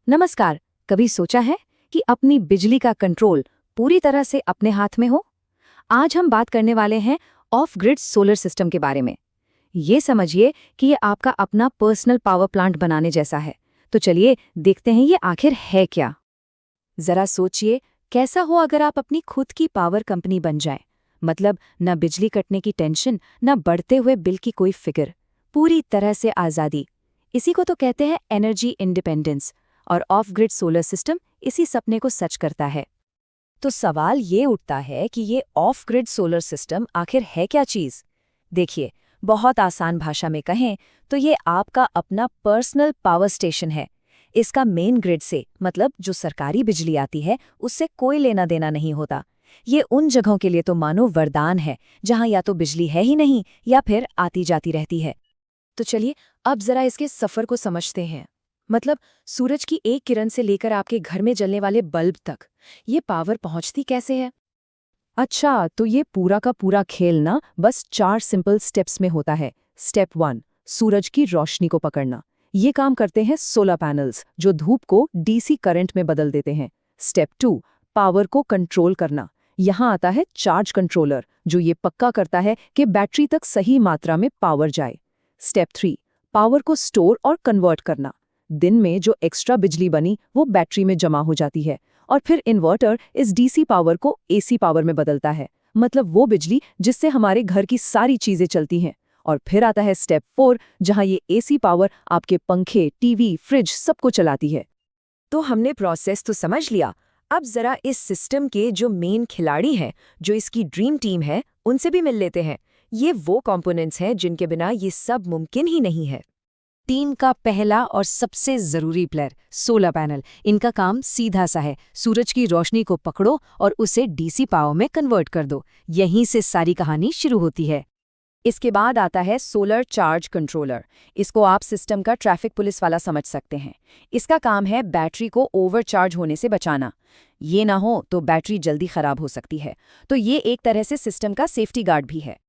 नमस्कार। कभी सोचा है कि अपनी बिजली का कंट्रोल पूरी तरह से अपने हाथ में हो? आज हम बात करने वाले हैं ऑफ ग्रिड सोलर सिस्टम के बारे में। ये समझिए कि ये आपका अपना पर्सनल पावर प्लांट बनाने जैसा है। तो चलिए देखते हैं ये आखिर है क्या। जरा सोचिए, कैसा हो अगर आप अपनी खुद की पावर कंपनी बन जाए। मतलब न बिजली कटने की टेंशन, न बढ़ते हुए बिल की कोई फिक्र, पूरी तरह से आज़ादी। इसी को तो कहते हैं एनर्जी इंडिपेंडेंस। और ऑफ ग्रिड सोलर सिस्टम इसी सपने को सच करता है। तो सवाल ये उठता है कि ये ऑफ ग्रिड सोलर सिस्टम आखिर है क्या चीज़। देखिए, बहुत आसान भाषा में कहें तो ये आपका अपना पर्सनल पावर स्टेशन है। इसका मेन ग्रिड से, मतलब जो सरकारी बिजली आती है, उससे कोई लेना देना नहीं होता। ये उन जगहों के लिए तो मानो वरदान है जहां या तो बिजली है ही नहीं या फिर आती जाती रहती है। तो चलिए अब जरा इसके सफर को समझते हैं। मतलब सूरज की एक किरण से लेकर आपके घर में जलने वाले बल्ब तक ये पावर पहुंचती कैसे है? अच्छा, तो ये पूरा का पूरा खेल ना बस 4 सिंपल स्टेप्स में होता है। स्टेप 1, सूरज की रोशनी को पकड़ना। ये काम करते हैं सोलर पैनल्स, जो धूप को डीसी करंट में बदल देते हैं। स्टेप 2, पावर को कंट्रोल करना। यहाँ आता है चार्ज कंट्रोलर, जो ये पक्का करता है कि बैटरी तक सही मात्रा में पावर जाए। स्टेप 3, पावर को स्टोर और कन्वर्ट करना। दिन में जो एक्स्ट्रा बिजली बनी वो बैटरी में जमा हो जाती है, और फिर इन्वर्टर इस डीसी पावर को एसी पावर में बदलता है। मतलब वो बिजली जिससे हमारे घर की सारी चीजें चलती हैं। और फिर आता है स्टेप 4, जहां ये एसी पावर आपके पंखे, टीवी, फ्रिज सबको चलाती है। तो हमने प्रोसेस तो समझ लिया। अब जरा इस सिस्टम के जो मेन खिलाड़ी हैं, जो इसकी ड्रीम टीम है, उनसे भी मिल लेते हैं। ये वो कंपोनेंट्स हैं जिनके बिना ये सब मुमकिन ही नहीं है। टीम का पहला और सबसे जरूरी प्लेयर सोलर पैनल। इनका काम सीधा सा है, सूरज की रोशनी को पकड़ो और उसे डीसी पावर में कन्वर्ट कर दो। यहीं से सारी कहानी शुरू होती है। इसके बाद आता है सोलर चार्ज कंट्रोलर। इसको आप सिस्टम का ट्रैफिक पुलिस वाला समझ सकते हैं। इसका काम है बैटरी को ओवरचार्ज होने से बचाना। ये ना हो तो बैटरी जल्दी खराब हो सकती है। तो ये एक तरह से सिस्टम का सेफ्टी गार्ड भी है।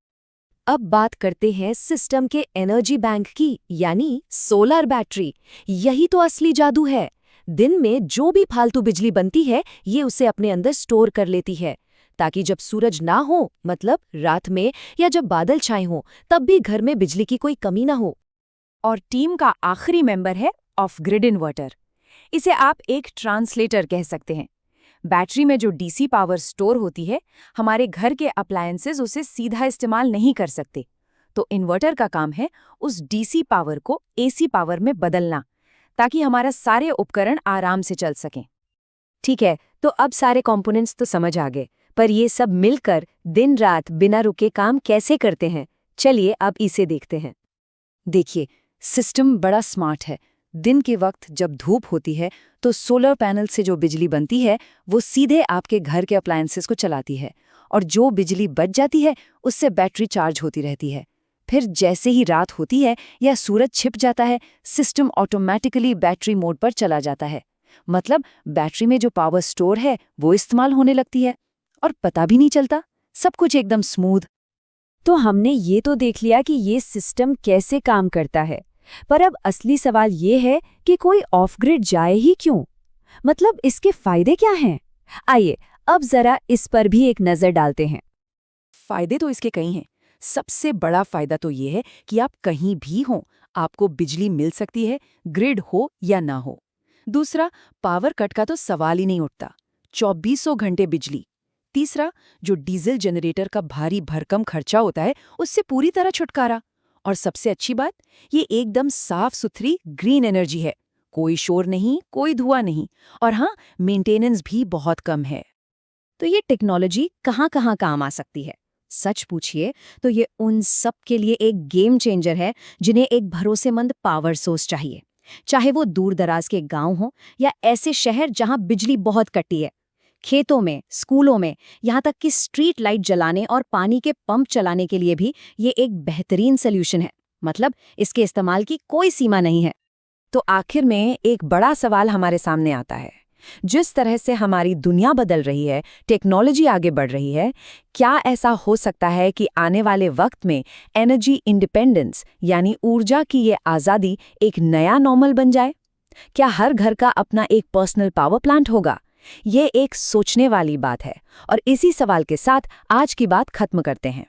अब बात करते हैं सिस्टम के एनर्जी बैंक की, यानी सोलर बैटरी। यही तो असली जादू है। दिन में जो भी फालतू बिजली बनती है, ये उसे अपने अंदर स्टोर कर लेती है, ताकि जब सूरज ना हो, मतलब रात में या जब बादल छाए हों, तब भी घर में बिजली की कोई कमी ना हो। और टीम का आखिरी मेंबर है ऑफ ग्रिड इन्वर्टर। इसे आप एक ट्रांसलेटर कह सकते हैं। बैटरी में जो डीसी पावर स्टोर होती है, हमारे घर के अप्लायंसेस उसे सीधा इस्तेमाल नहीं कर सकते। तो इन्वर्टर का काम है उस डीसी पावर को एसी पावर में बदलना, ताकि हमारा सारे उपकरण आराम से चल सकें। ठीक है, तो अब सारे कंपोनेंट्स तो समझ आ गए, पर ये सब मिलकर दिन रात बिना रुके काम कैसे करते हैं? चलिए अब इसे देखते हैं। देखिए, सिस्टम बड़ा स्मार्ट है। दिन के वक्त जब धूप होती है तो सोलर पैनल से जो बिजली बनती है वो सीधे आपके घर के अप्लायंसेस को चलाती है, और जो बिजली बच जाती है उससे बैटरी चार्ज होती रहती है। फिर जैसे ही रात होती है या सूरज छिप जाता है, सिस्टम ऑटोमेटिकली बैटरी मोड पर चला जाता है। मतलब बैटरी में जो पावर स्टोर है वो इस्तेमाल होने लगती है, और पता भी नहीं चलता। सब कुछ एकदम स्मूथ। तो हमने ये तो देख लिया कि ये सिस्टम कैसे काम करता है, पर अब असली सवाल ये है कि कोई ऑफ ग्रिड जाए ही क्यों? मतलब इसके फायदे क्या हैं? आइए अब जरा इस पर भी एक नजर डालते हैं। फायदे तो इसके कई हैं। सबसे बड़ा फायदा तो ये है कि आप कहीं भी हों, आपको बिजली मिल सकती है, ग्रिड हो या ना हो। दूसरा, पावर कट का तो सवाल ही नहीं उठता। 2400 घंटे बिजली। तीसरा, जो डीजल जनरेटर का भारी भरकम खर्चा होता है, उससे पूरी तरह छुटकारा। और सबसे अच्छी बात, ये एकदम साफ सुथरी ग्रीन एनर्जी है। कोई शोर नहीं, कोई धुआं नहीं, और हाँ, मेंटेनेंस भी बहुत कम है। तो ये टेक्नोलॉजी कहाँ कहाँ काम आ सकती है? सच पूछिए तो ये उन सब के लिए एक गेम चेंजर है जिन्हें एक भरोसेमंद पावर सोर्स चाहिए। चाहे वो दूर दराज के गांव हो या ऐसे शहर जहां बिजली बहुत कटी है। खेतों में, स्कूलों में, यहाँ तक कि स्ट्रीट लाइट जलाने और पानी के पंप चलाने के लिए भी ये एक बेहतरीन सॉल्यूशन है। मतलब इसके इस्तेमाल की कोई सीमा नहीं है। तो आखिर में एक बड़ा सवाल हमारे सामने आता है। जिस तरह से हमारी दुनिया बदल रही है, टेक्नोलॉजी आगे बढ़ रही है, क्या ऐसा हो सकता है कि आने वाले वक्त में एनर्जी इंडिपेंडेंस यानी ऊर्जा की ये आज़ादी एक नया नॉर्मल बन जाए? क्या हर घर का अपना एक पर्सनल पावर प्लांट होगा? ये एक सोचने वाली बात है और इसी सवाल के साथ आज की बात खत्म करते हैं।